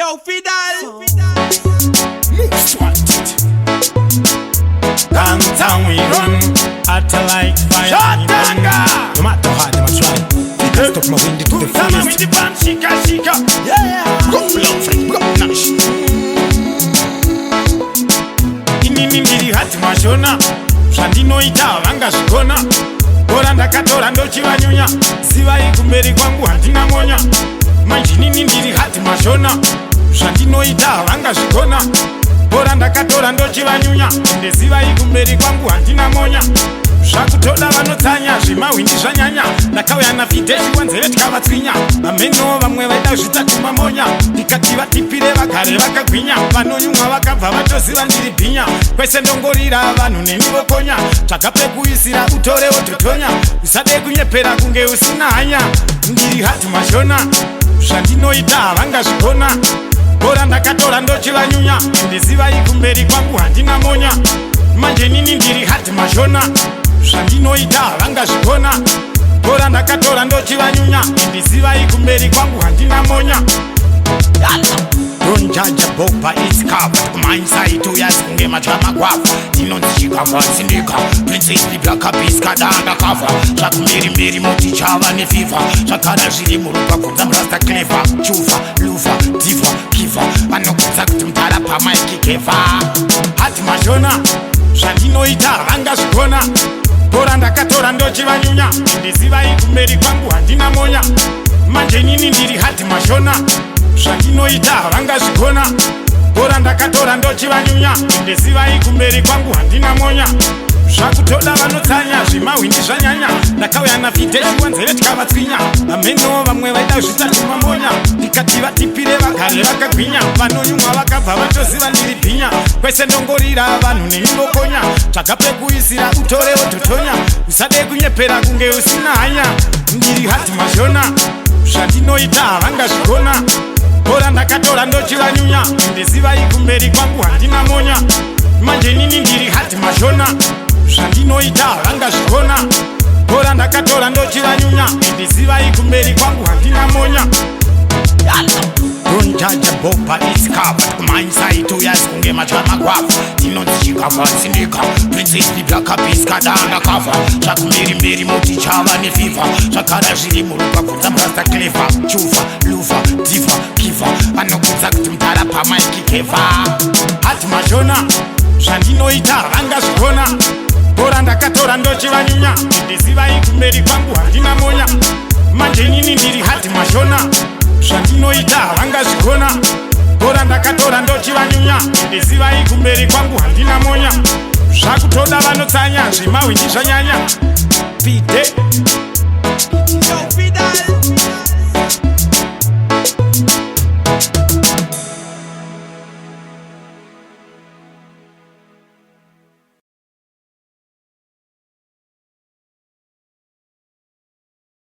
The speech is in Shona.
Yo, Fidel. Most wanted. Downtown we run at like fire. Shotanga. No matter how them a try, they can't stop my wind to the fullest. With the band, shika, shika. Yeah. Go blow, friend, go nash. Inini ndiri hati mashona. Shandino ita vanga shikona. Bora ndakatora ndochivanyunya. Ziva ikumberi kwangu handina monya. Manjinini ndiri hati mashona. Shandinoita vanga zvikona. Bora ndakatora ndochivanyunya. Ende ziva ikumberi kwangu handina monya. Zvakutoda vanotsanya zvimahwindi zvanyanya. Ndakauya nafiteshi wanzeve tikavatswinya. Vameno vamwe vaida zvitatu mamonya. Ndikati vatipire vagare vakagwinya. Vanonyumwa vakabva vatoziva ndiri bhinya. Kwese ndongorira vanhu nenivokonya. Tsvaga pekuisira utorewo totonya. Usade kunyepera kunge usina hanya. Ndiri hati mashona. Zvandinoita havanga zvikona. Bora ndakatora ndochivanyunya. Ndiziva ikumberi kwangu handina monya. Manje nini ndiri hati mashona. Zvandinoita havanga zvikona. Bora ndakatora ndochivanyunya. Ndiziva ikumberi kwangu handina monya. Don't judge a book by its cover. My inside to yes, kunge machama kwafa. Tinonzi chikamba sindika. Princess Biblaka biskada undercover. Shakumbiri mbiri moti chava ne fever. Shakara zhiri murupa kunza mrasta clever. Chufa, lufa, diva, kiva. Vanokudza kuti mtara pamaiki keva. Hati mashona. Zvandinoita vanga zvikona. Bora ndakatora ndochivanyunya. Ndiziva ikumberi kwangu handina monya. Manje nini ndiri hati mashona. Zvandinoita havanga zvikona. Bora ndakatora ndochivanyunya. Ndiziva ikumberi kwangu handina monya. Zvakutoda vanotsanya zvimahwindi zvanyanya. Ndakauya nafiteshi wanzeve tikavatswinya. Vameno vamwe vaida zvitatu mamonya. Ndikati vatipire vagare vakagwinya. Vanonyumwa vakabva vatoziva ndiri bhinya. Kwese ndongorira vanhu nenivokonya. Tsvaga pekuisira utorewo totonya. Usade kunyepera kunge usina hanya. Ndiri hati mashona. Zvandinoita havanga zvikona. Bora ndakatora ndochivanyunya. Ndiziva ikumberi kwangu handina monya. Manje nini ndiri hati mashona. Zvandinoita havanga zvikona. Bora ndakatora ndochivanyunya. Ndiziva ikumberi kwangu handina monya. Don't judge a book by its cover. My inside to yes, kunge machama kwafa. Tinonzi chikamba sindika. Princess Biblaka biskada undercover. Shakumbiri mbiri moti chava ne fever. Shakara zhiri murupa kunza mrasta clever. Chufa, lufa, diva, kiva. Vanokudza kuti mtara pamaiki keva. Hati mashona. Zvandinoita havanga zvikona. Bora ndakatora ndochivanyunya. Ndiziva ikumberi kwangu handina monya. Manje nini ndiri hati mashona. Zvandinoita havanga zvikona. Bora ndakatora ndochivanyunya. Ndiziva ikumberi kwangu handina monya. Zvakutoda vanotsanya zvimahwindi zvanyanya. Fide.